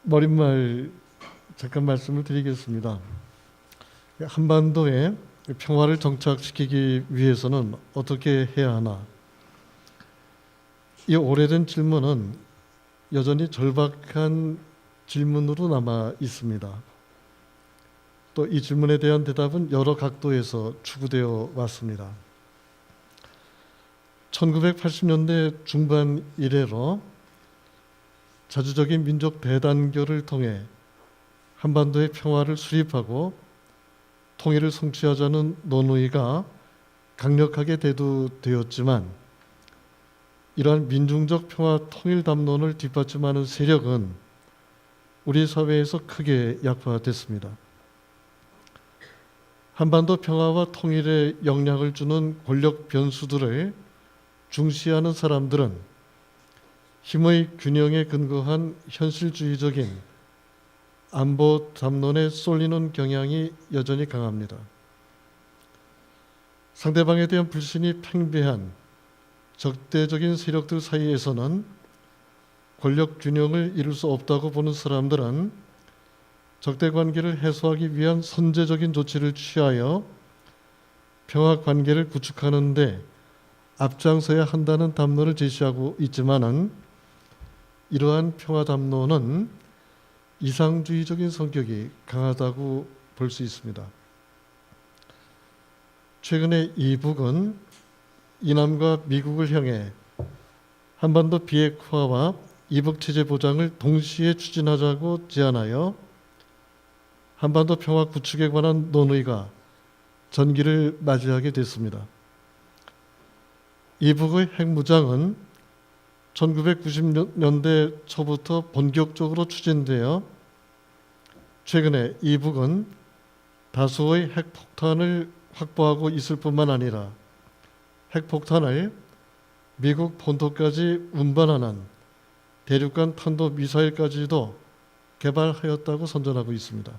머릿말 잠깐 말씀을 드리겠습니다. 한반도에 평화를 정착시키기 위해서는 어떻게 해야 하나? 이 오래된 질문은 여전히 절박한 질문으로 남아 있습니다. 또 이 질문에 대한 대답은 여러 각도에서 추구되어 왔습니다. 1980년대 중반 이래로 자주적인 민족 대단결을 통해 한반도의 평화를 수립하고 통일을 성취하자는 논의가 강력하게 대두되었지만 이러한 민중적 평화 통일 담론을 뒷받침하는 세력은 우리 사회에서 크게 약화됐습니다. 한반도 평화와 통일에 영향을 주는 권력 변수들을 중시하는 사람들은 힘의 균형에 근거한 현실주의적인 안보 담론에 쏠리는 경향이 여전히 강합니다. 상대방에 대한 불신이 팽배한 적대적인 세력들 사이에서는 권력 균형을 이룰 수 없다고 보는 사람들은 적대 관계를 해소하기 위한 선제적인 조치를 취하여 평화 관계를 구축하는 데 앞장서야 한다는 담론을 제시하고 있지만은 이러한 평화 담론은 이상주의적인 성격이 강하다고 볼 수 있습니다. 최근에 이북은 이남과 미국을 향해 한반도 비핵화와 이북체제 보장을 동시에 추진하자고 제안하여 한반도 평화 구축에 관한 논의가 전기를 맞이하게 됐습니다. 이북의 핵무장은 1990년대 초부터 본격적으로 추진되어 최근에 이북은 다수의 핵폭탄을 확보하고 있을 뿐만 아니라 핵폭탄을 미국 본토까지 운반하는 대륙간 탄도미사일까지도 개발하였다고 선전하고 있습니다.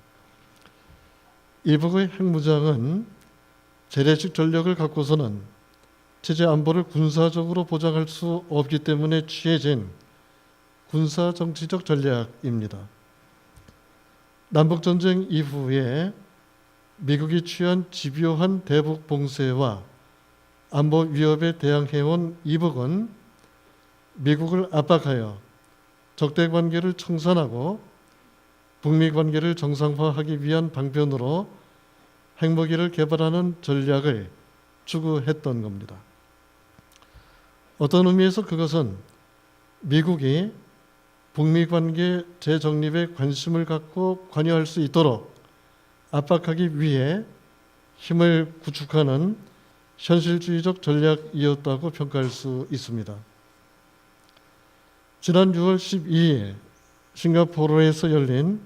이북의 핵무장은 재래식 전력을 갖고서는 체제 안보를 군사적으로 보장할 수 없기 때문에 취해진 군사정치적 전략입니다. 남북전쟁 이후에 미국이 취한 집요한 대북 봉쇄와 안보 위협에 대항해온 이북은 미국을 압박하여 적대 관계를 청산하고 북미 관계를 정상화하기 위한 방편으로 핵무기를 개발하는 전략을 추구했던 겁니다. 어떤 의미에서 그것은 미국이 북미 관계 재정립에 관심을 갖고 관여할 수 있도록 압박하기 위해 힘을 구축하는 현실주의적 전략이었다고 평가할 수 있습니다. 지난 6월 12일 싱가포르에서 열린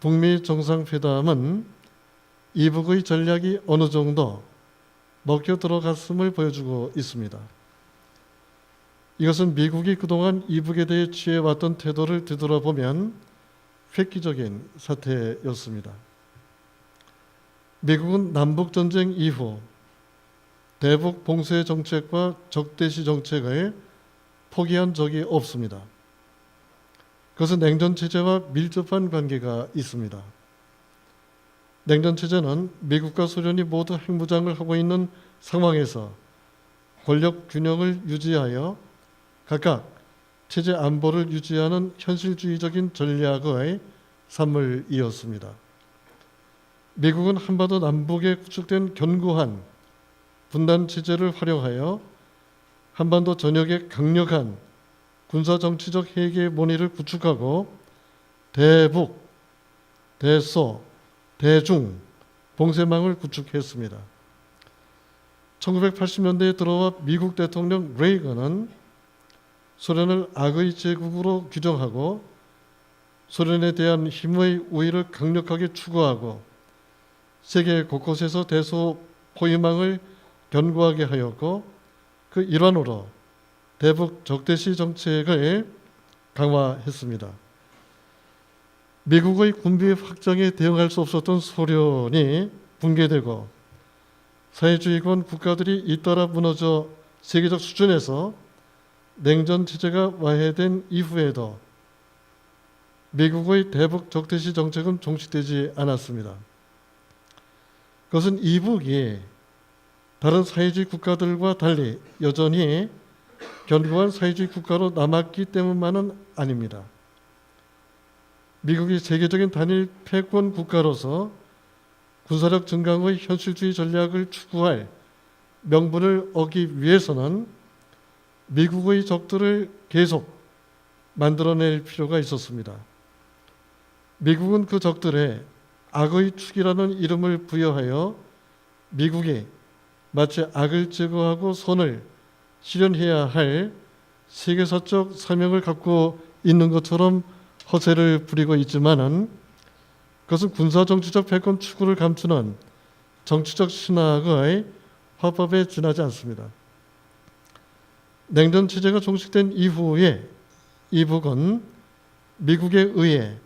북미 정상회담은 이북의 전략이 어느 정도 먹혀 들어갔음을 보여주고 있습니다. 이것은 미국이 그동안 이북에 대해 취해왔던 태도를 되돌아보면 획기적인 사태였습니다. 미국은 남북전쟁 이후 대북 봉쇄 정책과 적대시 정책을 포기한 적이 없습니다. 그것은 냉전체제와 밀접한 관계가 있습니다. 냉전체제는 미국과 소련이 모두 핵무장을 하고 있는 상황에서 권력 균형을 유지하여 각각 체제 안보를 유지하는 현실주의적인 전략의 산물이었습니다. 미국은 한반도 남북에 구축된 견고한 분단 체제를 활용하여 한반도 전역에 강력한 군사정치적 해계 모의를 구축하고 대북, 대소, 대중 봉쇄망을 구축했습니다. 1980년대에 들어와 미국 대통령 레이건은 소련을 악의 제국으로 규정하고 소련에 대한 힘의 우위를 강력하게 추구하고 세계 곳곳에서 대소 포위망을 견고하게 하였고 그 일환으로 대북 적대시 정책을 강화했습니다. 미국의 군비 확장에 대응할 수 없었던 소련이 붕괴되고 사회주의권 국가들이 잇따라 무너져 세계적 수준에서 냉전 체제가 와해된 이후에도 미국의 대북 적대시 정책은 종식되지 않았습니다. 그것은 이북이 다른 사회주의 국가들과 달리 여전히 견고한 사회주의 국가로 남았기 때문만은 아닙니다. 미국이 세계적인 단일 패권 국가로서 군사력 증강의 현실주의 전략을 추구할 명분을 얻기 위해서는 미국의 적들을 계속 만들어낼 필요가 있었습니다. 미국은 그 적들에 악의 축이라는 이름을 부여하여 미국이 마치 악을 제거하고 선을 실현해야 할 세계사적 사명을 갖고 있는 것처럼 허세를 부리고 있지만은 그것은 군사정치적 패권 추구를 감추는 정치적 신학의 화법에 지나지 않습니다. 냉전 체제가 종식된 이후에 이북은 미국에 의해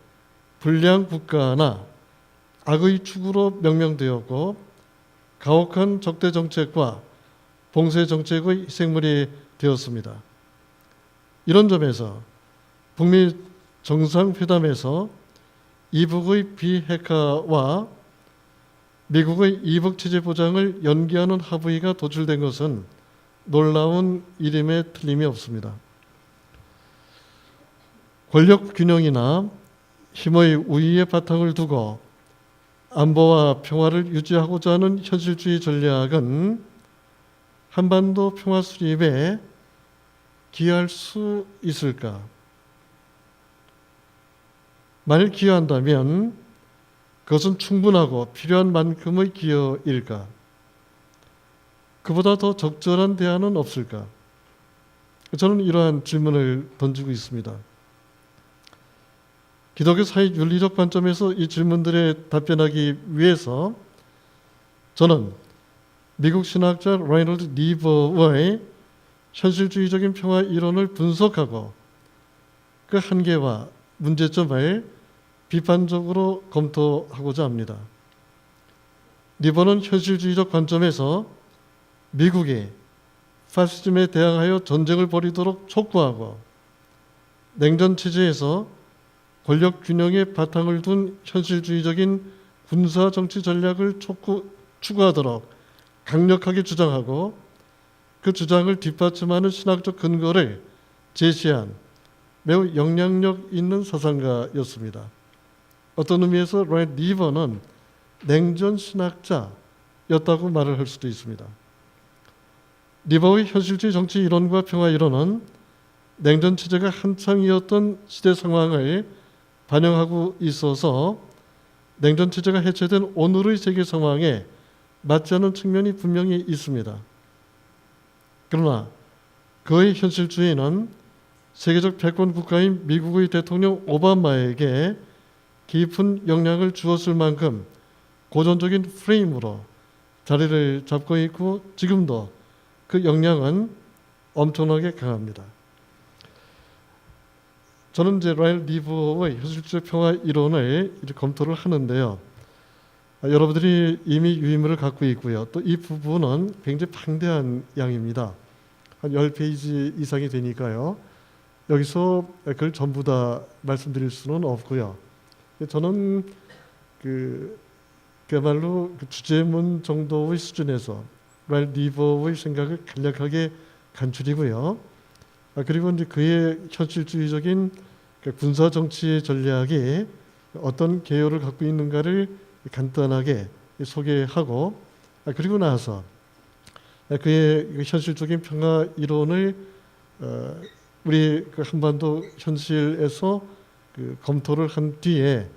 불량 국가나 악의 축으로 명명되었고 가혹한 적대 정책과 봉쇄 정책의 희생물이 되었습니다. 이런 점에서 북미 정상회담에서 이북의 비핵화와 미국의 이북 체제 보장을 연기하는 합의가 도출된 것은 놀라운 일임에 틀림이 없습니다. 권력 균형이나 힘의 우위에 바탕을 두고 안보와 평화를 유지하고자 하는 현실주의 전략은 한반도 평화 수립에 기여할 수 있을까? 만일 기여한다면 그것은 충분하고 필요한 만큼의 기여일까? 그보다 더 적절한 대안은 없을까? 저는 이러한 질문을 던지고 있습니다. 기독교 사회 윤리적 관점에서 이 질문들에 답변하기 위해서 저는 미국 신학자 라이널드 니버의 현실주의적인 평화 이론을 분석하고 그 한계와 문제점을 비판적으로 검토하고자 합니다. 니버는 현실주의적 관점에서 미국이 파시즘에 대항하여 전쟁을 벌이도록 촉구하고 냉전 체제에서 권력 균형에 바탕을 둔 현실주의적인 군사 정치 전략을 추구하도록 강력하게 주장하고 그 주장을 뒷받침하는 신학적 근거를 제시한 매우 영향력 있는 사상가였습니다. 어떤 의미에서 라이널드 니버는 냉전 신학자였다고 말을 할 수도 있습니다. 니버의 현실주의 정치 이론과 평화 이론은 냉전 체제가 한창이었던 시대 상황을 반영하고 있어서 냉전 체제가 해체된 오늘의 세계 상황에 맞지 않는 측면이 분명히 있습니다. 그러나 그의 현실주의는 세계적 패권 국가인 미국의 대통령 오바마에게 깊은 영향을 주었을 만큼 고전적인 프레임으로 자리를 잡고 있고 지금도 그 영향은 엄청나게 강합니다. 저는 이제 라이널드 니버의 현실주의 평화 이론을 검토를 하는데요. 여러분들이 이미 유의미를 갖고 있고요. 또 이 부분은 굉장히 방대한 양입니다. 한 10페이지 이상이 되니까요. 여기서 그걸 전부 다 말씀드릴 수는 없고요. 저는 그야말로 주제문 정도의 수준에서 라이널드 니버의 생각을 간략하게 간추리고요. 그리고 이제 그의 현실주의적인 군사 정치 전략이 어떤 개요를 갖고 있는가를 간단하게 소개하고 그리고 나서 그의 현실적인 평화 이론을 우리 한반도 현실에서 검토를 한 뒤에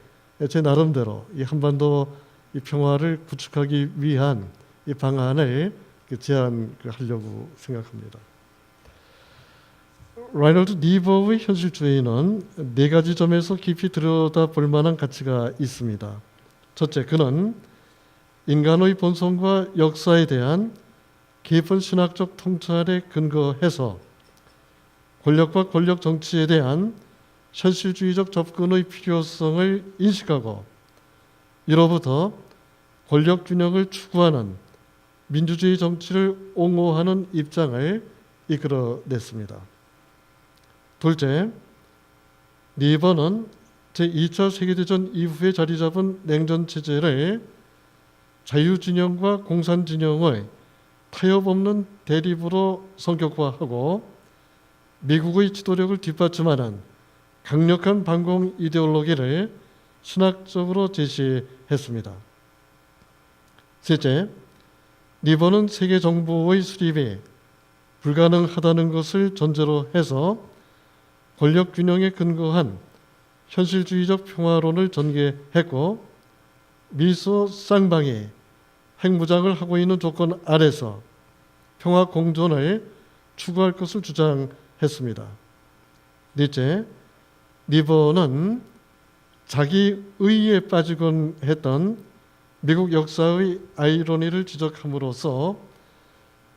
제 나름대로 이 한반도 이 평화를 구축하기 위한 이 방안을 제안하려고 생각합니다. 라이널드 니버의 현실주의는 네 가지 점에서 깊이 들여다볼 만한 가치가 있습니다. 첫째, 그는 인간의 본성과 역사에 대한 깊은 신학적 통찰에 근거해서 권력과 권력 정치에 대한 현실주의적 접근의 필요성을 인식하고 이로부터 권력 균형을 추구하는 민주주의 정치를 옹호하는 입장을 이끌어냈습니다. 둘째, 니버는 제2차 세계대전 이후에 자리 잡은 냉전 체제를 자유진영과 공산진영의 타협 없는 대립으로 성격화하고 미국의 지도력을 뒷받침하는 강력한 반공 이데올로기를 신학적으로 제시했습니다. 셋째, 리번은 세계 정부의 수립이 불가능하다는 것을 전제로 해서 권력 균형에 근거한 현실주의적 평화론을 전개했고, 미소 쌍방이 핵무장을 하고 있는 조건 아래서 평화 공존을 추구할 것을 주장했습니다. 넷째, 리번은 자기 의의에 빠지곤 했던 미국 역사의 아이러니를 지적함으로써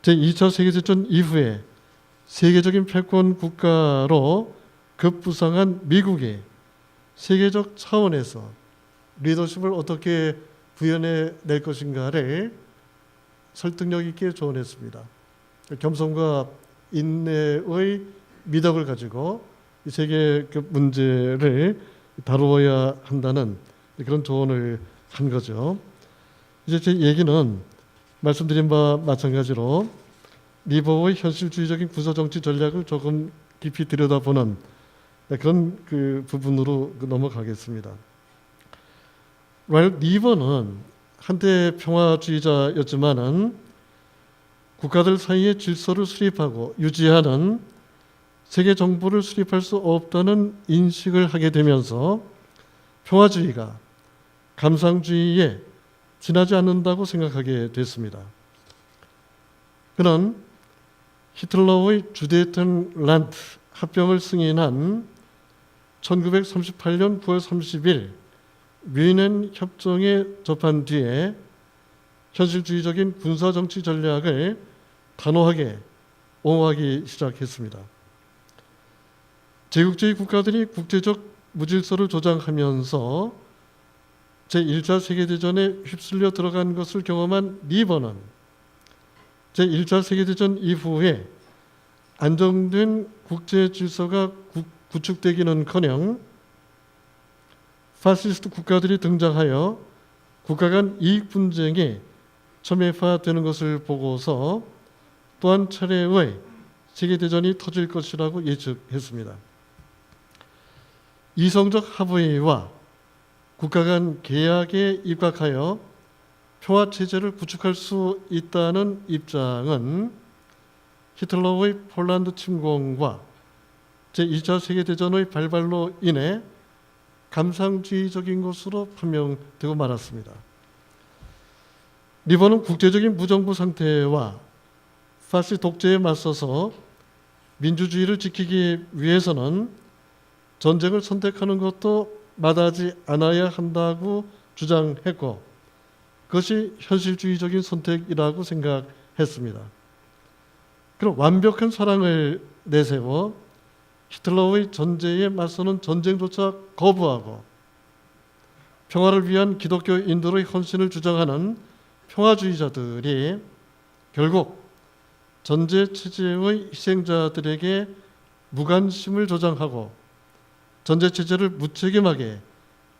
제2차 세계대전 이후에 세계적인 패권 국가로 급부상한 미국이 세계적 차원에서 리더십을 어떻게 구현해낼 것인가를 설득력 있게 조언했습니다. 겸손과 인내의 미덕을 가지고 세계급 문제를 다루어야 한다는 그런 조언을 한 거죠. 이제 제 얘기는 말씀드린 바와 마찬가지로 리버의 현실주의적인 구조정치 전략을 조금 깊이 들여다보는 그런 부분으로 넘어가겠습니다. 리버는 한때 평화주의자였지만은 국가들 사이의 질서를 수립하고 유지하는 세계 정부를 수립할 수 없다는 인식을 하게 되면서 평화주의가 감상주의에 지나지 않는다고 생각하게 됐습니다. 그는 히틀러의 주데텐란드 합병을 승인한 1938년 9월 30일 뮌헨 협정에 접한 뒤에 현실주의적인 군사정치 전략을 단호하게 옹호하기 시작했습니다. 제국주의 국가들이 국제적 무질서를 조장하면서 제1차 세계대전에 휩쓸려 들어간 것을 경험한 리버는 제1차 세계대전 이후에 안정된 국제 질서가 구축되기는커녕 파시스트 국가들이 등장하여 국가 간 이익 분쟁이 첨예화되는 것을 보고서 또 한 차례의 세계대전이 터질 것이라고 예측했습니다. 이성적 합의와 국가 간 계약에 입각하여 평화체제를 구축할 수 있다는 입장은 히틀러의 폴란드 침공과 제2차 세계대전의 발발로 인해 감상주의적인 것으로 판명되고 말았습니다. 리버는 국제적인 무정부 상태와 파시 독재에 맞서서 민주주의를 지키기 위해서는 전쟁을 선택하는 것도 마다하지 않아야 한다고 주장했고 그것이 현실주의적인 선택이라고 생각했습니다. 그럼 완벽한 사랑을 내세워 히틀러의 전제에 맞서는 전쟁조차 거부하고 평화를 위한 기독교인들의 헌신을 주장하는 평화주의자들이 결국 전제체제의 희생자들에게 무관심을 조장하고 전제체제를 무책임하게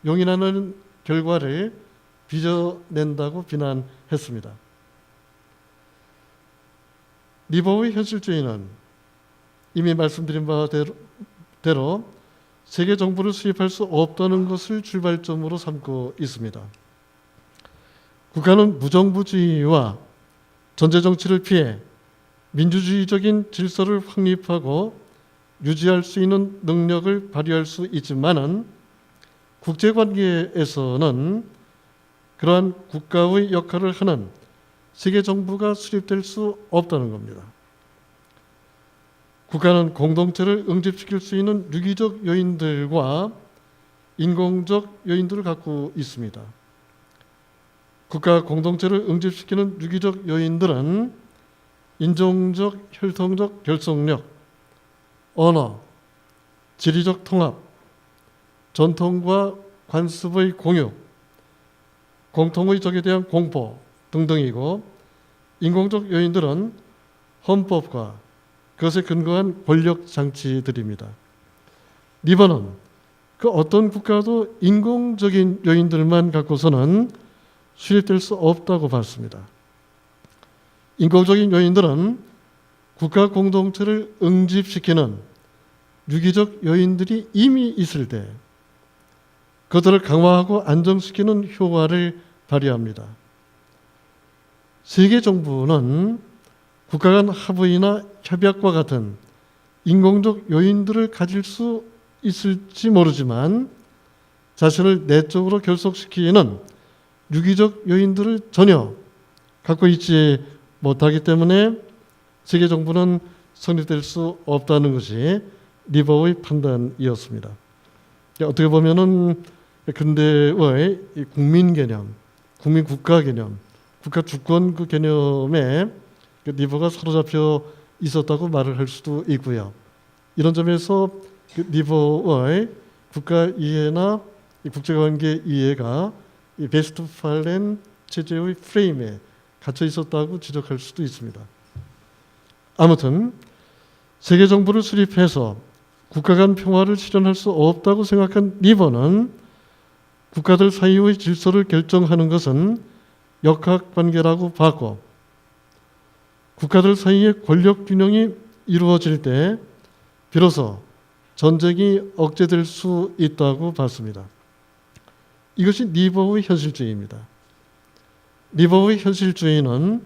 용인하는 결과를 빚어낸다고 비난했습니다. 리버의 현실주의는 이미 말씀드린 바대로 세계 정부를 수립할 수 없다는 것을 출발점으로 삼고 있습니다. 국가는 무정부주의와 전제정치를 피해 민주주의적인 질서를 확립하고 유지할 수 있는 능력을 발휘할 수 있지만은 국제관계에서는 그러한 국가의 역할을 하는 세계 정부가 수립될 수 없다는 겁니다. 국가는 공동체를 응집시킬 수 있는 유기적 요인들과 인공적 요인들을 갖고 있습니다. 국가 공동체를 응집시키는 유기적 요인들은 인종적, 혈통적 결속력, 언어, 지리적 통합, 전통과 관습의 공유, 공통의 적에 대한 공포 등등이고 인공적 요인들은 헌법과 그것에 근거한 권력 장치들입니다. 리버는 그 어떤 국가도 인공적인 요인들만 갖고서는 수립될 수 없다고 봤습니다. 인공적인 요인들은 국가 공동체를 응집시키는 유기적 요인들이 이미 있을 때 그들을 강화하고 안정시키는 효과를 발휘합니다. 세계 정부는 국가 간 합의나 협약과 같은 인공적 요인들을 가질 수 있을지 모르지만 자신을 내적으로 결속시키는 유기적 요인들을 전혀 갖고 있지 못하기 때문에 세계 정부는 성립될 수 없다는 것이 리버의 판단이었습니다. 어떻게 보면은 근대의 국민 개념, 국민 국가 개념, 국가 주권 그 개념에 리버가 사로잡혀 있었다고 말을 할 수도 있고요. 이런 점에서 리버의 국가 이해나 국제관계 이해가 이 베스트팔렌 체제의 프레임에 갇혀 있었다고 지적할 수도 있습니다. 아무튼 세계 정부를 수립해서 국가 간 평화를 실현할 수 없다고 생각한 리버는 국가들 사이의 질서를 결정하는 것은 역학관계라고 봤고 국가들 사이의 권력 균형이 이루어질 때 비로소 전쟁이 억제될 수 있다고 봤습니다. 이것이 리버의 현실주의입니다. 리버의 현실주의는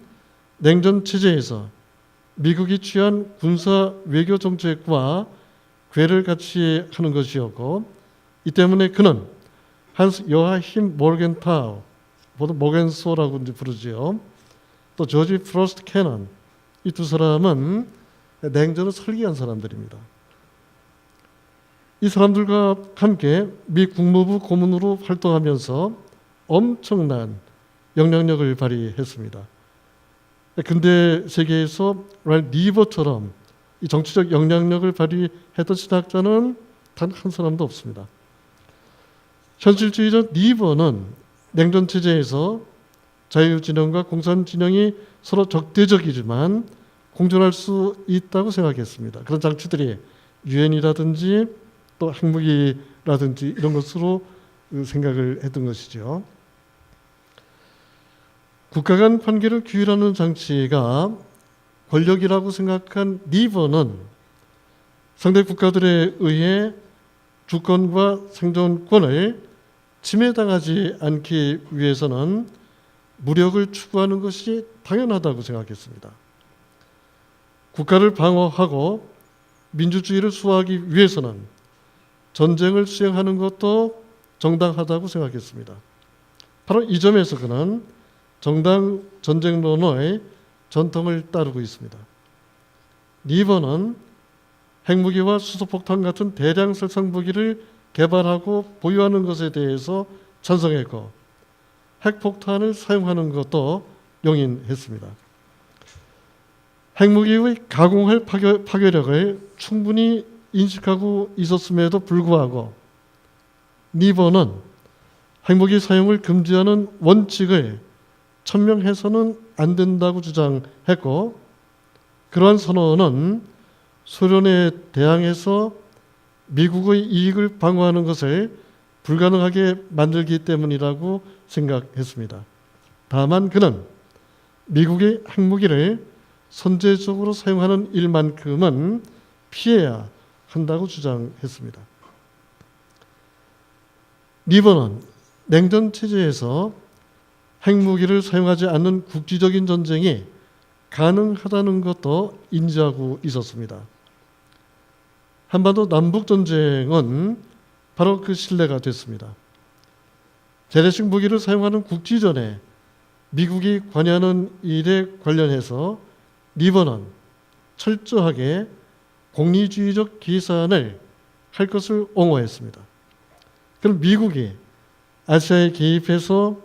냉전 체제에서 미국이 취한 군사 외교 정책과 궤를 같이 하는 것이었고 이 때문에 그는 한스 요하힘 모르겐타우, 보통 모겐소라고 부르지요. 또 조지 프로스트 캐넌, 이 두 사람은 냉전을 설계한 사람들입니다. 이 사람들과 함께 미 국무부 고문으로 활동하면서 엄청난 영향력을 발휘했습니다. 근대 세계에서 리버처럼 이 정치적 영향력을 발휘했던 신학자는 단 한 사람도 없습니다. 현실주의자 리버는 냉전 체제에서 자유진영과 공산진영이 서로 적대적이지만 공존할 수 있다고 생각했습니다. 그런 장치들이 유엔이라든지 또 핵무기라든지 이런 것으로 생각을 했던 것이죠. 국가 간 관계를 규율하는 장치가 권력이라고 생각한 리버는 상대 국가들에 의해 주권과 생존권을 침해당하지 않기 위해서는 무력을 추구하는 것이 당연하다고 생각했습니다. 국가를 방어하고 민주주의를 수호하기 위해서는 전쟁을 수행하는 것도 정당하다고 생각했습니다. 바로 이 점에서 그는 정당 전쟁론의 전통을 따르고 있습니다. 리버는 핵무기와 수소폭탄 같은 대량 살상 무기를 개발하고 보유하는 것에 대해서 찬성했고 핵폭탄을 사용하는 것도 용인했습니다. 핵무기의 가공할 파괴력을 충분히 인식하고 있었음에도 불구하고 리버는 핵무기 사용을 금지하는 원칙을 천명해서는 안 된다고 주장했고 그러한 선언은 소련에 대항해서 미국의 이익을 방어하는 것을 불가능하게 만들기 때문이라고 생각했습니다. 다만 그는 미국의 핵무기를 선제적으로 사용하는 일만큼은 피해야 한다고 주장했습니다. 리버는 냉전 체제에서 핵무기를 사용하지 않는 국지적인 전쟁이 가능하다는 것도 인지하고 있었습니다. 한반도 남북전쟁은 바로 그 신뢰가 됐습니다. 재래식 무기를 사용하는 국지전에 미국이 관여하는 일에 관련해서 리버는 철저하게 공리주의적 계산을 할 것을 옹호했습니다. 그럼 미국이 아시아에 개입해서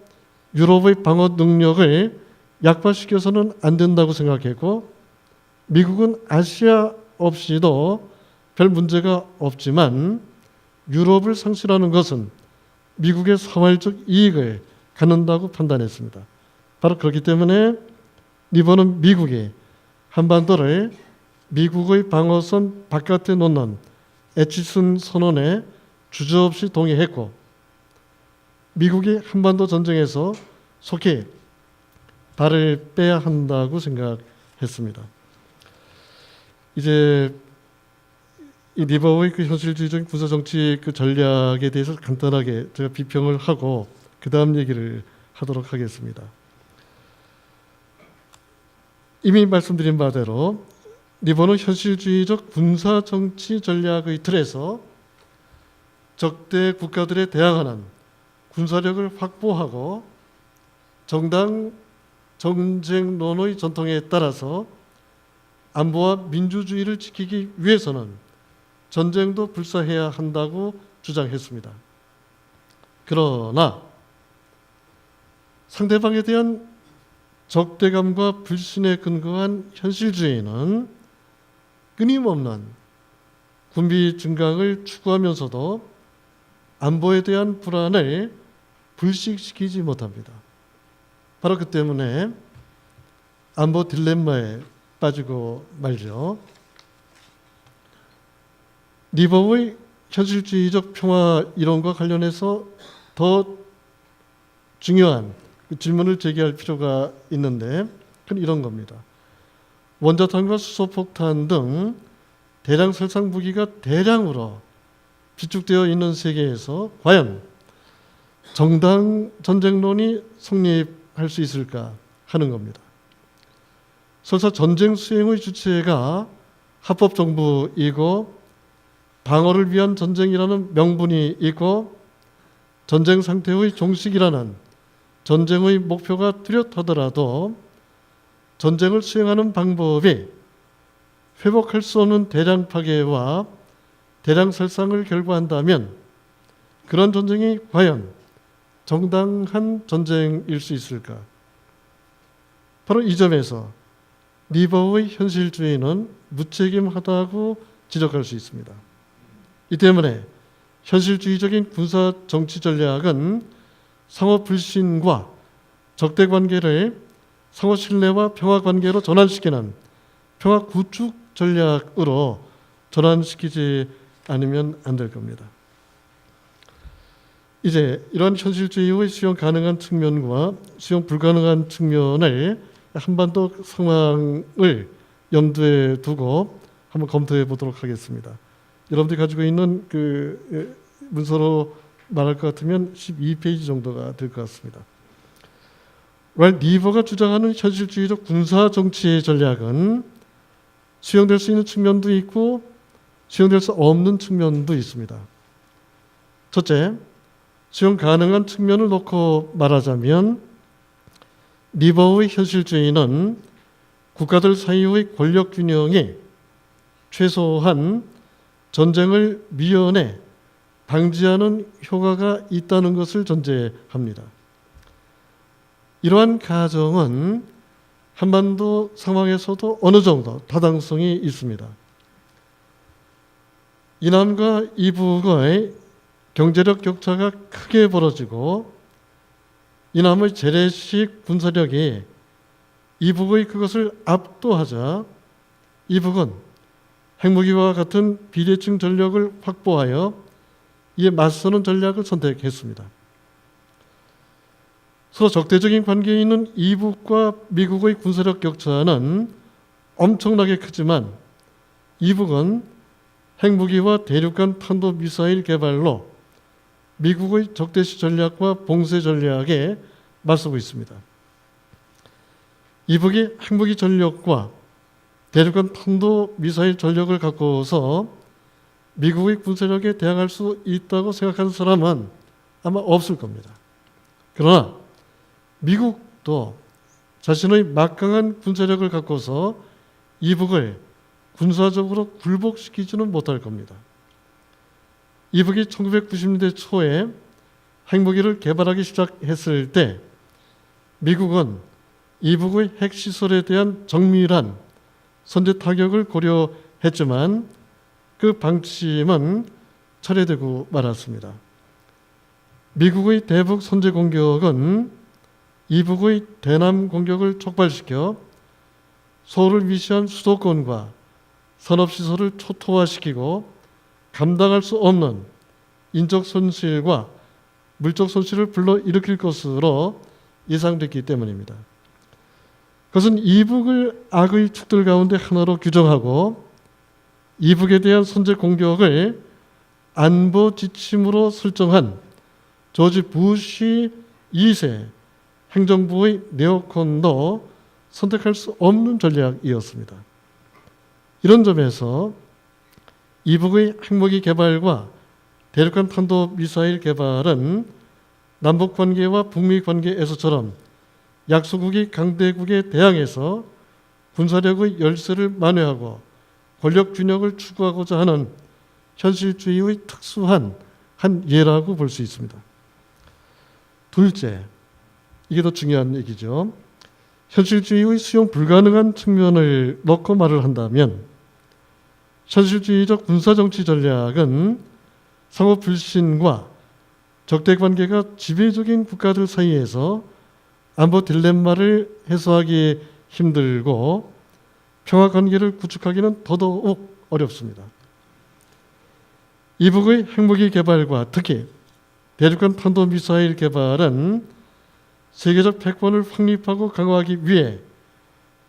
유럽의 방어 능력을 약화시켜서는 안 된다고 생각했고 미국은 아시아 없이도 별 문제가 없지만 유럽을 상실하는 것은 미국의 사활적 이익을 갖는다고 판단했습니다. 바로 그렇기 때문에 리버는 미국이 한반도를 미국의 방어선 바깥에 놓는 에치슨 선언의 주저없이 동의했고 미국이 한반도 전쟁에서 속히 발을 빼야 한다고 생각했습니다. 이제 이 리버의 그 현실주의적인 군사정치 그 전략에 대해서 간단하게 제가 비평을 하고 그 다음 얘기를 하도록 하겠습니다. 이미 말씀드린 바대로 리버는 현실주의적 군사정치 전략의 틀에서 적대 국가들에 대항하는 군사력을 확보하고 정당 정쟁론의 전통에 따라서 안보와 민주주의를 지키기 위해서는 전쟁도 불사해야 한다고 주장했습니다. 그러나 상대방에 대한 적대감과 불신에 근거한 현실주의는 끊임없는 군비 증강을 추구하면서도 안보에 대한 불안을 불식시키지 못합니다. 바로 그 때문에 안보 딜레마에 빠지고 말죠. 리버의 현실주의적 평화 이론과 관련해서 더 중요한 질문을 제기할 필요가 있는데 그건 이런 겁니다. 원자탄과 수소폭탄 등 대량 살상 무기가 대량으로 비축되어 있는 세계에서 과연 정당 전쟁론이 성립할 수 있을까 하는 겁니다. 설사 전쟁 수행의 주체가 합법 정부이고 방어를 위한 전쟁이라는 명분이 있고 전쟁 상태의 종식이라는 전쟁의 목표가 뚜렷하더라도 전쟁을 수행하는 방법이 회복할 수 없는 대량 파괴와 대량 살상을 결과한다면 그런 전쟁이 과연 정당한 전쟁일 수 있을까? 바로 이 점에서 리버의 현실주의는 무책임하다고 지적할 수 있습니다. 이 때문에 현실주의적인 군사 정치 전략은 상호 불신과 적대 관계를 상호 신뢰와 평화 관계로 전환시키는 평화 구축 전략으로 전환시키지 않으면 안 될 겁니다. 이제 이런 현실주의의 수용 가능한 측면과 수용 불가능한 측면을 한반도 상황을 염두에 두고 한번 검토해 보도록 하겠습니다. 여러분들이 가지고 있는 그 문서로 말할 것 같으면 12페이지 정도가 될 것 같습니다. 리버가 주장하는 현실주의적 군사 정치 전략은 수용될 수 있는 측면도 있고 수용될 수 없는 측면도 있습니다. 첫째, 수용 가능한 측면을 놓고 말하자면 리버의 현실주의는 국가들 사이의 권력 균형이 최소한 전쟁을 미연에 방지하는 효과가 있다는 것을 전제합니다. 이러한 가정은 한반도 상황에서도 어느 정도 타당성이 있습니다. 이남과 이북의 경제력 격차가 크게 벌어지고 이남의 재래식 군사력이 이북의 그것을 압도하자 이북은 핵무기와 같은 비대칭 전력을 확보하여 이에 맞서는 전략을 선택했습니다. 서로 적대적인 관계에 있는 이북과 미국의 군사력 격차는 엄청나게 크지만 이북은 핵무기와 대륙간 탄도미사일 개발로 미국의 적대시 전략과 봉쇄 전략에 맞서고 있습니다. 이북이 핵무기 전력과 대륙간 탄도미사일 전력을 갖고서 미국의 군사력에 대항할 수 있다고 생각하는 사람은 아마 없을 겁니다. 그러나 미국도 자신의 막강한 군사력을 갖고서 이북을 군사적으로 굴복시키지는 못할 겁니다. 이북이 1990년대 초에 핵무기를 개발하기 시작했을 때 미국은 이북의 핵시설에 대한 정밀한 선제 타격을 고려했지만 그 방침은 철회되고 말았습니다. 미국의 대북 선제 공격은 이북의 대남 공격을 촉발시켜 서울을 위시한 수도권과 산업시설을 초토화시키고 감당할 수 없는 인적 손실과 물적 손실을 불러일으킬 것으로 예상됐기 때문입니다. 그것은 이북을 악의 축들 가운데 하나로 규정하고 이북에 대한 선제 공격을 안보 지침으로 설정한 조지 부시 2세 행정부의 네오콘도 선택할 수 없는 전략이었습니다. 이런 점에서 이북의 핵무기 개발과 대륙간 탄도미사일 개발은 남북관계와 북미관계에서처럼 약소국이 강대국에 대항해서 군사력의 열세를 만회하고 권력 균형을 추구하고자 하는 현실주의의 특수한 한 예라고 볼 수 있습니다. 둘째, 이게 더 중요한 얘기죠. 현실주의의 수용 불가능한 측면을 넣고 말을 한다면 현실주의적 군사정치 전략은 상호 불신과 적대관계가 지배적인 국가들 사이에서 안보 딜레마를 해소하기 힘들고 평화관계를 구축하기는 더더욱 어렵습니다. 이북의 핵무기 개발과 특히 대륙간 탄도미사일 개발은 세계적 패권을 확립하고 강화하기 위해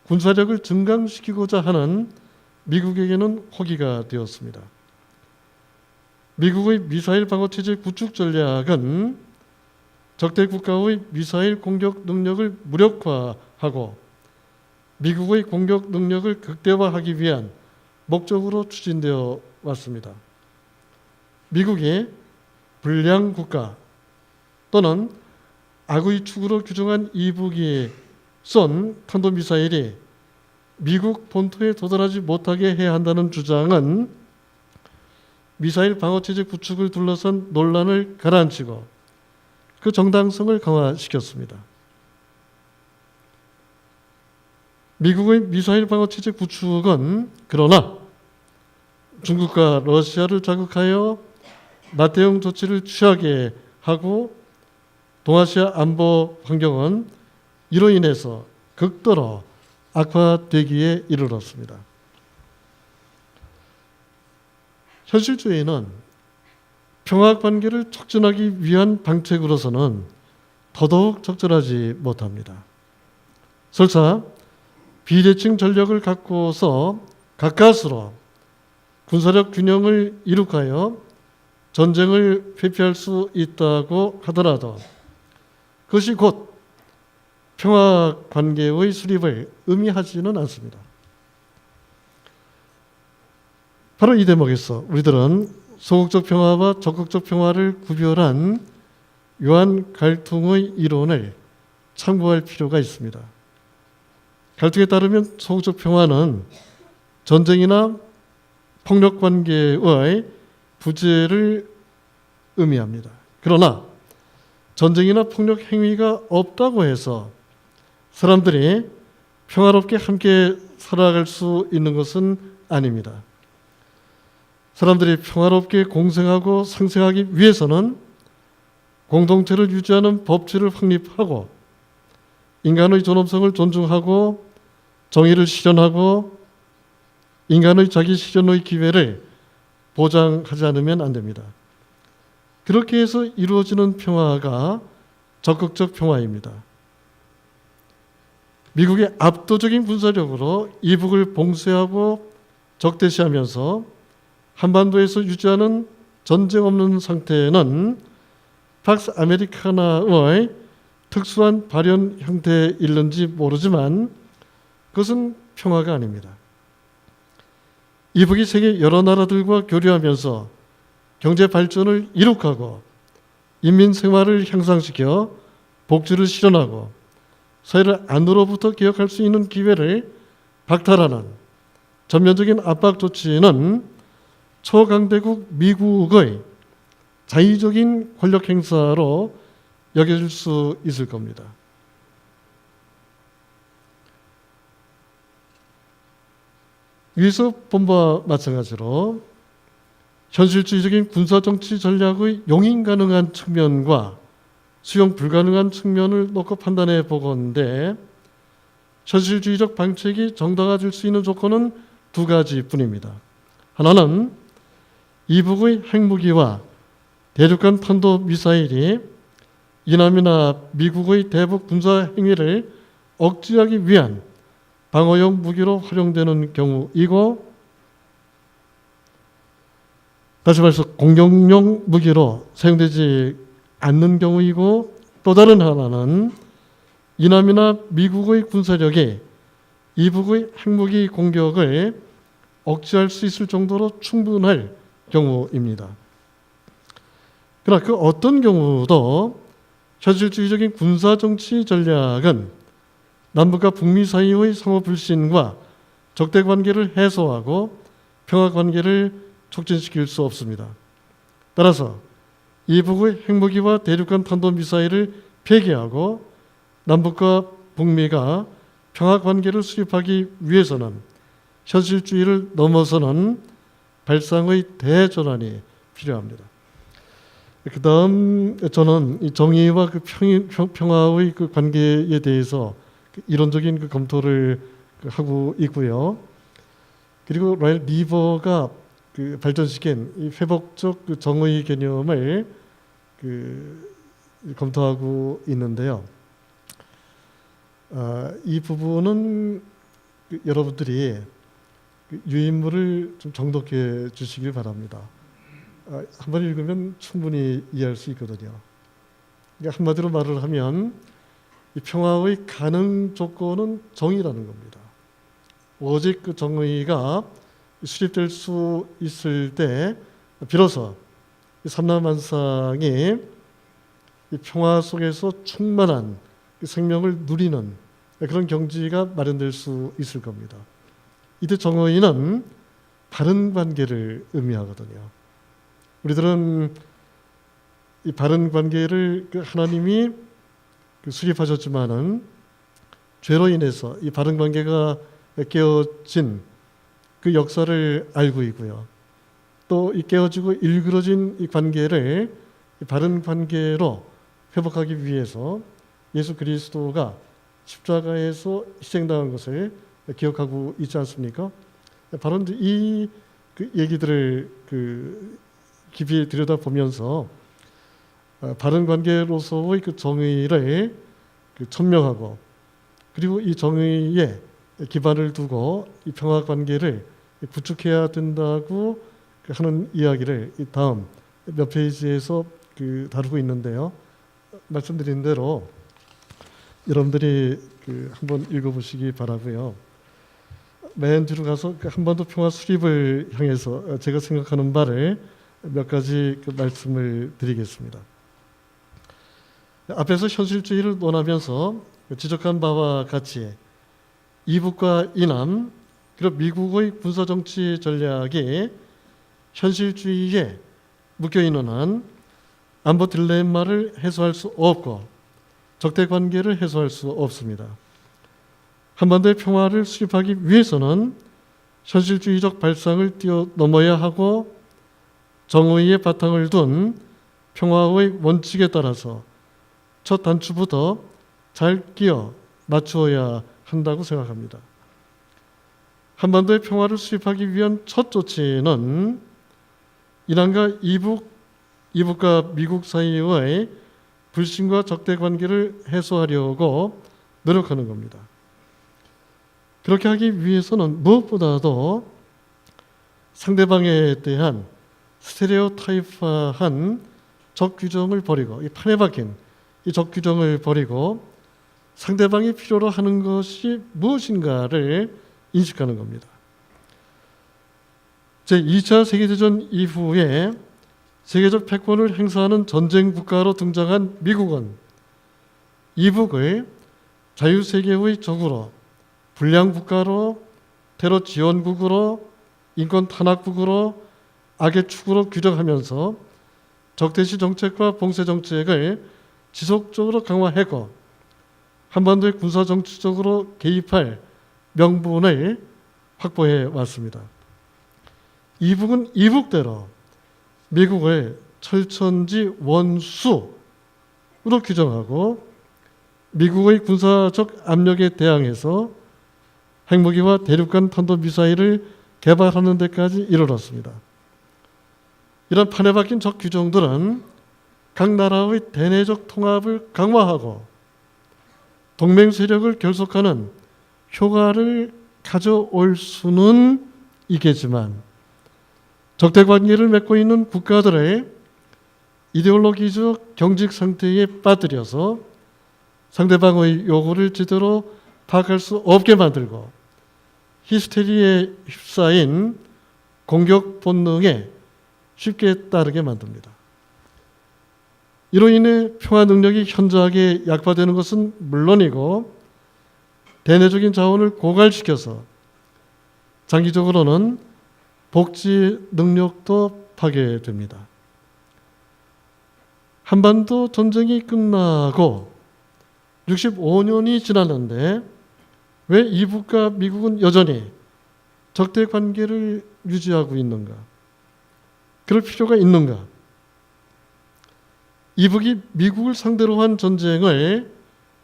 군사력을 증강시키고자 하는 미국에게는 호기가 되었습니다. 미국의 미사일 방어체제 구축 전략은 적대 국가의 미사일 공격 능력을 무력화하고 미국의 공격 능력을 극대화하기 위한 목적으로 추진되어 왔습니다. 미국이 불량 국가 또는 악의 축으로 규정한 이북이 쏜 탄도미사일이 미국 본토에 도달하지 못하게 해야 한다는 주장은 미사일 방어체제 구축을 둘러싼 논란을 가라앉히고 그 정당성을 강화시켰습니다. 미국의 미사일 방어체제 구축은 그러나 중국과 러시아를 자극하여 맞대응 조치를 취하게 하고 동아시아 안보 환경은 이로 인해서 극도로 악화되기에 이르렀습니다. 현실주의는 평화관계를 촉진하기 위한 방책으로서는 더더욱 적절하지 못합니다. 설사 비대칭 전력을 갖고서 가까스로 군사력 균형을 이룩하여 전쟁을 회피할 수 있다고 하더라도 그것이 곧 평화관계의 수립을 의미하지는 않습니다. 바로 이 대목에서 우리들은 소극적 평화와 적극적 평화를 구별한 요한 갈퉁의 이론을 참고할 필요가 있습니다. 갈퉁에 따르면 소극적 평화는 전쟁이나 폭력 관계의 부재를 의미합니다. 그러나 전쟁이나 폭력 행위가 없다고 해서 사람들이 평화롭게 함께 살아갈 수 있는 것은 아닙니다. 사람들이 평화롭게 공생하고 상생하기 위해서는 공동체를 유지하는 법치를 확립하고 인간의 존엄성을 존중하고 정의를 실현하고 인간의 자기 실현의 기회를 보장하지 않으면 안 됩니다. 그렇게 해서 이루어지는 평화가 적극적 평화입니다. 미국의 압도적인 군사력으로 이북을 봉쇄하고 적대시하면서 한반도에서 유지하는 전쟁 없는 상태는 팍스 아메리카나의 특수한 발현 형태에 있는지 모르지만 그것은 평화가 아닙니다. 이북이 세계 여러 나라들과 교류하면서 경제 발전을 이룩하고 인민 생활을 향상시켜 복지를 실현하고 사회를 안으로부터 개혁할 수 있는 기회를 박탈하는 전면적인 압박 조치는 초강대국 미국의 자의적인 권력 행사로 여겨질 수 있을 겁니다. 위에서 본 바와 마찬가지로 현실주의적인 군사정치 전략의 용인 가능한 측면과 수용 불가능한 측면을 놓고 판단해 보건대 현실주의적 방책이 정당화될 수 있는 조건은 두 가지뿐입니다. 하나는 이북의 핵무기와 대륙간 탄도 미사일이 이남이나 미국의 대북 군사 행위를 억제하기 위한 방어용 무기로 활용되는 경우이고, 다시 말해서 공격용 무기로 사용되지 않는 경우이고, 또 다른 하나는 이남이나 미국의 군사력이 이북의 핵무기 공격을 억제할 수 있을 정도로 충분할 경우입니다. 그러나 그 어떤 경우도 현실주의적인 군사정치 전략은 남북과 북미 사이의 상호 불신과 적대 관계를 해소하고 평화 관계를 촉진시킬 수 없습니다. 따라서 이북의 핵무기와 대륙간 탄도미사일을 폐기하고 남북과 북미가 평화 관계를 수립하기 위해서는 현실주의를 넘어서는 발상의 대전환이 필요합니다. 그 다음 저는 이 정의와 그 평화의 그 관계에 대해서 이론적인 그 검토를 하고 있고요. 그리고 라일 리버가 그 발전시킨 이 회복적 그 정의 개념을 검토하고 있는데요. 이 부분은 여러분들이 유인물을 좀 정독해 주시길 바랍니다. 한번 읽으면 충분히 이해할 수 있거든요. 그러니까 한마디로 말을 하면 이 평화의 가능 조건은 정의라는 겁니다. 오직 그 정의가 수립될 수 있을 때 비로소 삼라만상이 평화 속에서 충만한 생명을 누리는 그런 경지가 마련될 수 있을 겁니다. 이때 정의는 바른 관계를 의미하거든요. 우리들은 이 바른 관계를 하나님이 수립하셨지만은 죄로 인해서 이 바른 관계가 깨어진 그 역사를 알고 있고요. 또 이 깨어지고 일그러진 이 관계를 바른 관계로 회복하기 위해서 예수 그리스도가 십자가에서 희생당한 것을 기억하고 있지 않습니까? 바로 이 얘기들을 깊이 들여다보면서 바른 관계로서의 그 정의를 천명하고, 그리고 이 정의에 기반을 두고 이 평화 관계를 구축해야 된다고 하는 이야기를 이 다음 몇 페이지에서 다루고 있는데요. 말씀드린 대로 여러분들이 한번 읽어보시기 바라고요. 맨 뒤로 가서 한반도 평화 수립을 향해서 제가 생각하는 바를 몇 가지 말씀을 드리겠습니다. 앞에서 현실주의를 논하면서 지적한 바와 같이 이북과 이남, 그리고 미국의 군사정치 전략이 현실주의에 묶여있는 한 안보 딜레마를 해소할 수 없고 적대관계를 해소할 수 없습니다. 한반도의 평화를 수립하기 위해서는 현실주의적 발상을 뛰어넘어야 하고 정의의 바탕을 둔 평화의 원칙에 따라서 첫 단추부터 잘 끼워 맞추어야 한다고 생각합니다. 한반도의 평화를 수립하기 위한 첫 조치는 이란과 이북과 미국 사이의 불신과 적대 관계를 해소하려고 노력하는 겁니다. 그렇게 하기 위해서는 무엇보다도 상대방에 대한 스테레오타입화한 적규정을 버리고, 이 판에 박힌 이 적규정을 버리고 상대방이 필요로 하는 것이 무엇인가를 인식하는 겁니다. 제2차 세계대전 이후에 세계적 패권을 행사하는 전쟁 국가로 등장한 미국은 이북을 자유세계의 적으로, 불량 국가로, 테러 지원국으로, 인권 탄압국으로, 악의 축으로 규정하면서 적대시 정책과 봉쇄 정책을 지속적으로 강화했고 한반도에 군사정치적으로 개입할 명분을 확보해 왔습니다. 이북은 이북대로 미국을 철천지 원수로 규정하고 미국의 군사적 압력에 대항해서 핵무기와 대륙간 탄도미사일을 개발하는 데까지 이르렀습니다. 이런 판에 박힌 적 규정들은 각 나라의 대내적 통합을 강화하고 동맹 세력을 결속하는 효과를 가져올 수는 있겠지만 적대 관계를 맺고 있는 국가들의 이데올로기적 경직 상태에 빠뜨려서 상대방의 요구를 제대로 파악할 수 없게 만들고 히스테리에 휩싸인 공격 본능에 쉽게 따르게 만듭니다. 이로 인해 평화 능력이 현저하게 약화되는 것은 물론이고 대내적인 자원을 고갈시켜서 장기적으로는 복지 능력도 파괴됩니다. 한반도 전쟁이 끝나고 65년이 지났는데 왜 이북과 미국은 여전히 적대 관계를 유지하고 있는가? 그럴 필요가 있는가? 이북이 미국을 상대로 한 전쟁을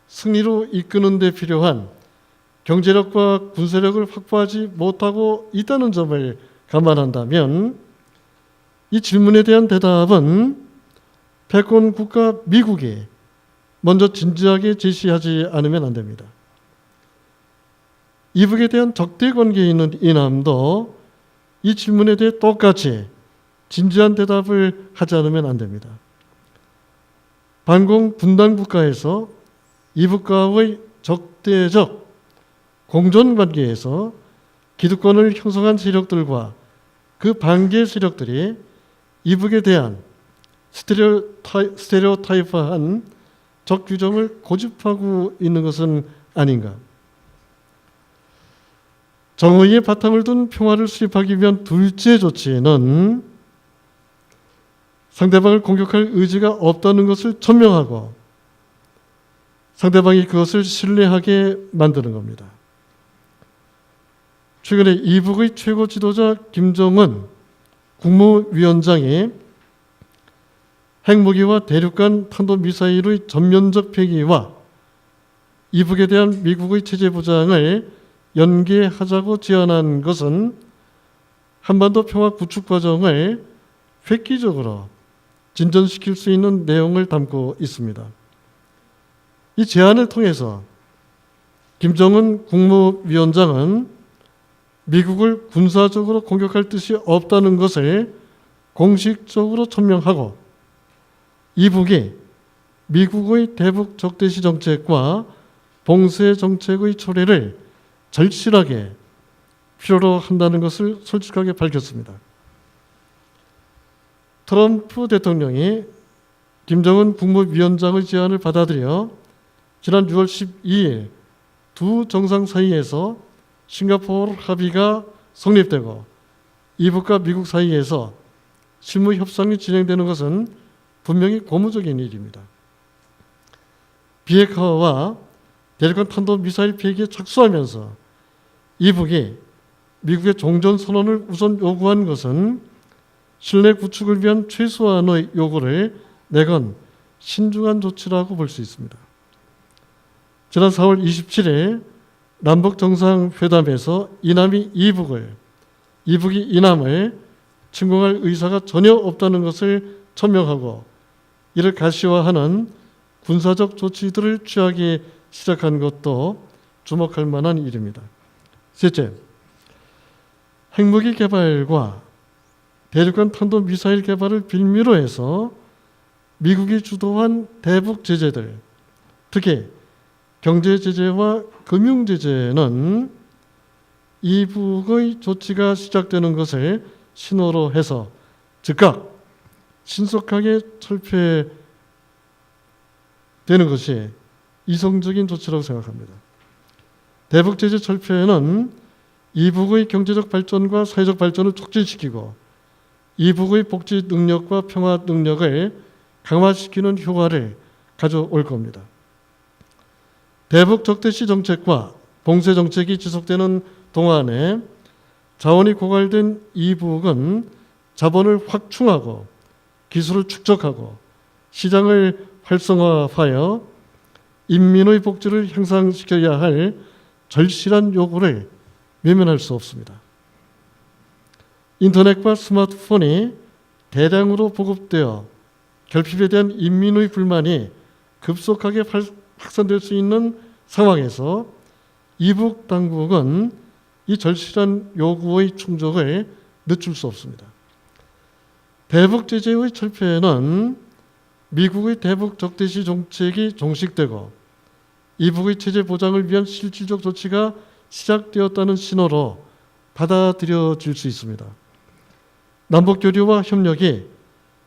승리로 이끄는 데 필요한 경제력과 군사력을 확보하지 못하고 있다는 점을 감안한다면 이 질문에 대한 대답은 패권 국가 미국이 먼저 진지하게 제시하지 않으면 안 됩니다. 이북에 대한 적대 관계에 있는 이남도 이 질문에 대해 똑같이 진지한 대답을 하지 않으면 안 됩니다. 반공 분단 국가에서 이북과의 적대적 공존 관계에서 기득권을 형성한 세력들과 그 반대 세력들이 이북에 대한 스테레오타입화한 적 규정을 고집하고 있는 것은 아닌가. 정의의 바탕을 둔 평화를 수립하기 위한 둘째 조치는 상대방을 공격할 의지가 없다는 것을 천명하고 상대방이 그것을 신뢰하게 만드는 겁니다. 최근에 이북의 최고 지도자 김정은 국무위원장이 핵무기와 대륙간 탄도미사일의 전면적 폐기와 이북에 대한 미국의 체제 보장을 연계하자고 제안한 것은 한반도 평화 구축 과정을 획기적으로 진전시킬 수 있는 내용을 담고 있습니다. 이 제안을 통해서 김정은 국무위원장은 미국을 군사적으로 공격할 뜻이 없다는 것을 공식적으로 천명하고 이북이 미국의 대북 적대시 정책과 봉쇄 정책의 초래를 절실하게 필요로 한다는 것을 솔직하게 밝혔습니다. 트럼프 대통령이 김정은 국무위원장의 제안을 받아들여 지난 6월 12일 두 정상 사이에서 싱가포르 합의가 성립되고 이북과 미국 사이에서 실무 협상이 진행되는 것은 분명히 고무적인 일입니다. 비핵화와 대륙간 탄도미사일 폐기에 착수하면서 이북이 미국의 종전 선언을 우선 요구한 것은 신뢰 구축을 위한 최소한의 요구를 내건 신중한 조치라고 볼 수 있습니다. 지난 4월 27일 남북 정상회담에서 이남이 이북이 이남을 침공할 의사가 전혀 없다는 것을 천명하고 이를 가시화하는 군사적 조치들을 취하기 시작한 것도 주목할 만한 일입니다. 셋째, 핵무기 개발과 대륙간 탄도미사일 개발을 빌미로 해서 미국이 주도한 대북 제재들, 특히 경제 제재와 금융 제재는 이북의 조치가 시작되는 것을 신호로 해서 즉각 신속하게 철폐되는 것이 이성적인 조치라고 생각합니다. 대북 제재 철폐는 이북의 경제적 발전과 사회적 발전을 촉진시키고 이북의 복지 능력과 평화 능력을 강화시키는 효과를 가져올 겁니다. 대북 적대시 정책과 봉쇄 정책이 지속되는 동안에 자원이 고갈된 이북은 자본을 확충하고 기술을 축적하고 시장을 활성화하여 인민의 복지를 향상시켜야 할 절실한 요구를 외면할 수 없습니다. 인터넷과 스마트폰이 대량으로 보급되어 결핍에 대한 인민의 불만이 급속하게 확산될 수 있는 상황에서 이북 당국은 이 절실한 요구의 충족을 늦출 수 없습니다. 대북 제재의 철폐는 미국의 대북 적대시 정책이 종식되고 이북의 체제 보장을 위한 실질적 조치가 시작되었다는 신호로 받아들여질 수 있습니다. 남북 교류와 협력이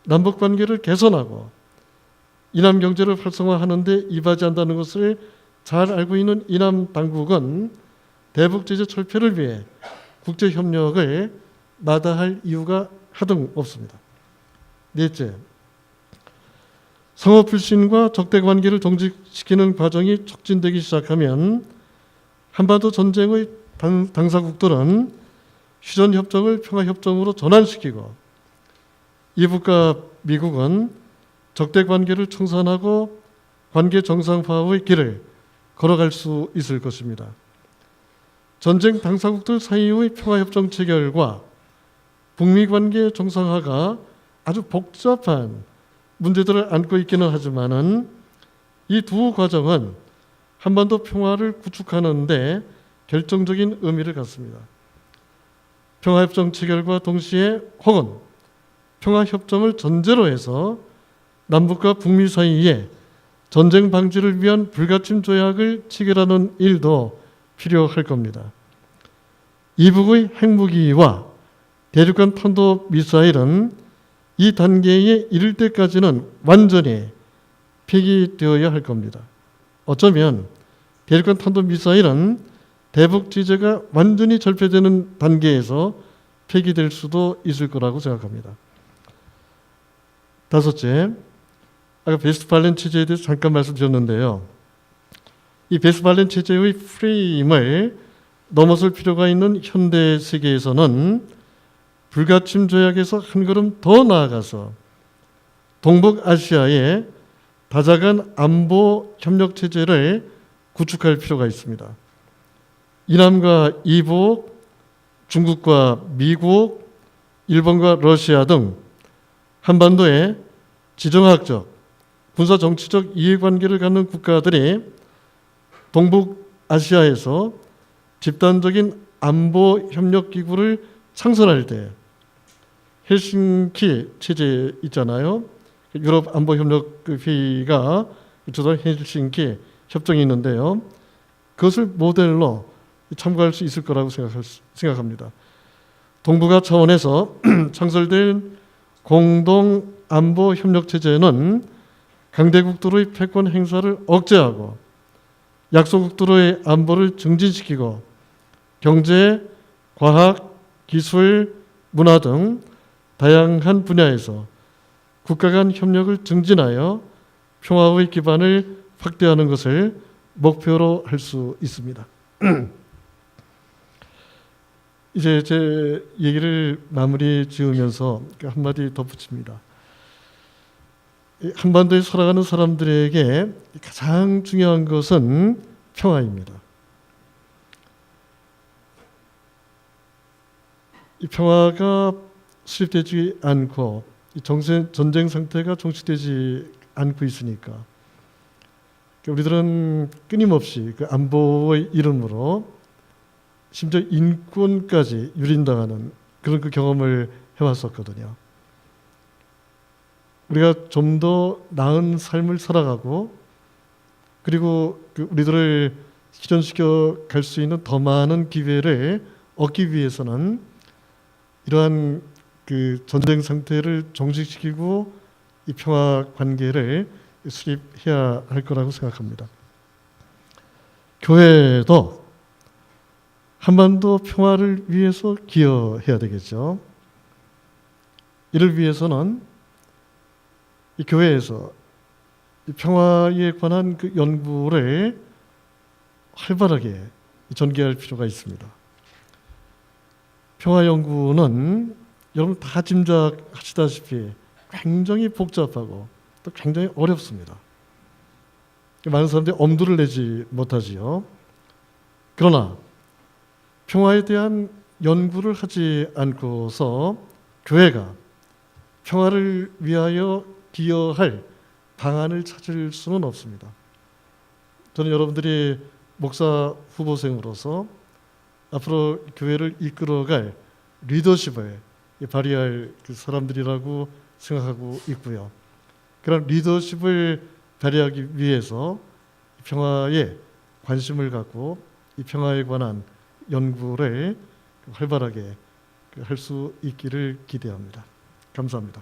남북 관계를 개선하고 이남 경제를 활성화하는 데 이바지한다는 것을 잘 알고 있는 이남 당국은 대북 제재 철폐를 위해 국제 협력을 마다할 이유가 하등 없습니다. 넷째, 성어 불신과 적대 관계를 종식시키는 과정이 촉진되기 시작하면 한반도 전쟁의 당사국들은 휴전협정을 평화협정으로 전환시키고 이북과 미국은 적대 관계를 청산하고 관계 정상화의 길을 걸어갈 수 있을 것입니다. 전쟁 당사국들 사이의 평화협정 체결과 북미 관계 정상화가 아주 복잡한 문제들을 안고 있기는 하지만은 이 두 과정은 한반도 평화를 구축하는 데 결정적인 의미를 갖습니다. 평화협정 체결과 동시에 혹은 평화협정을 전제로 해서 남북과 북미 사이에 전쟁 방지를 위한 불가침 조약을 체결하는 일도 필요할 겁니다. 이북의 핵무기와 대륙간 탄도미사일은 이 단계에 이를 때까지는 완전히 폐기되어야 할 겁니다. 어쩌면 대륙간 탄도미사일은 대북 제재가 완전히 절폐되는 단계에서 폐기될 수도 있을 거라고 생각합니다. 다섯째, 아까 베스트팔렌 체제에 대해서 잠깐 말씀드렸는데요. 이 베스트팔렌 체제의 프레임을 넘어설 필요가 있는 현대 세계에서는 불가침 조약에서 한 걸음 더 나아가서 동북아시아의 다자간 안보 협력 체제를 구축할 필요가 있습니다. 이남과 이북, 중국과 미국, 일본과 러시아 등 한반도에 지정학적, 군사 정치적 이해관계를 갖는 국가들이 동북아시아에서 집단적인 안보 협력 기구를 창설할 때 헬싱키 체제 있잖아요. 유럽 안보 협력 회의가 주도한 헬싱키 협정이 있는데요. 그것을 모델로 참고할 수 있을 거라고 생각합니다. 동북아 차원에서 창설된 공동 안보 협력 체제는 강대국들의 패권 행사를 억제하고 약소국들의 안보를 증진시키고 경제, 과학, 기술, 문화 등 다양한 분야에서 국가 간 협력을 증진하여 평화의 기반을 확대하는 것을 목표로 할 수 있습니다. 이제 제 얘기를 마무리 지으면서 한마디 덧붙입니다. 한반도에 살아가는 사람들에게 가장 중요한 것은 평화입니다. 이 평화가 수립되지 않고 전쟁 상태가 종식되지 않고 있으니까 우리들은 끊임없이 그 안보의 이름으로 심지어 인권까지 유린당하는 그런 그 경험을 해왔었거든요. 우리가 좀 더 나은 삶을 살아가고 그리고 우리들을 실현시켜 갈 수 있는 더 많은 기회를 얻기 위해서는 이러한 그 전쟁 상태를 종식시키고 이 평화 관계를 수립해야 할 거라고 생각합니다. 교회도 한반도 평화를 위해서 기여해야 되겠죠. 이를 위해서는 이 교회에서 이 평화에 관한 그 연구를 활발하게 전개할 필요가 있습니다. 평화 연구는 여러분 다 짐작하시다시피 굉장히 복잡하고 또 굉장히 어렵습니다. 많은 사람들이 엄두를 내지 못하지요. 그러나 평화에 대한 연구를 하지 않고서 교회가 평화를 위하여 기여할 방안을 찾을 수는 없습니다. 저는 여러분들이 목사 후보생으로서 앞으로 교회를 이끌어갈 리더십을 발휘할 그 사람들이라고 생각하고 있고요. 그런 리더십을 발휘하기 위해서 평화에 관심을 갖고 이 평화에 관한 연구를 활발하게 할 수 있기를 기대합니다. 감사합니다.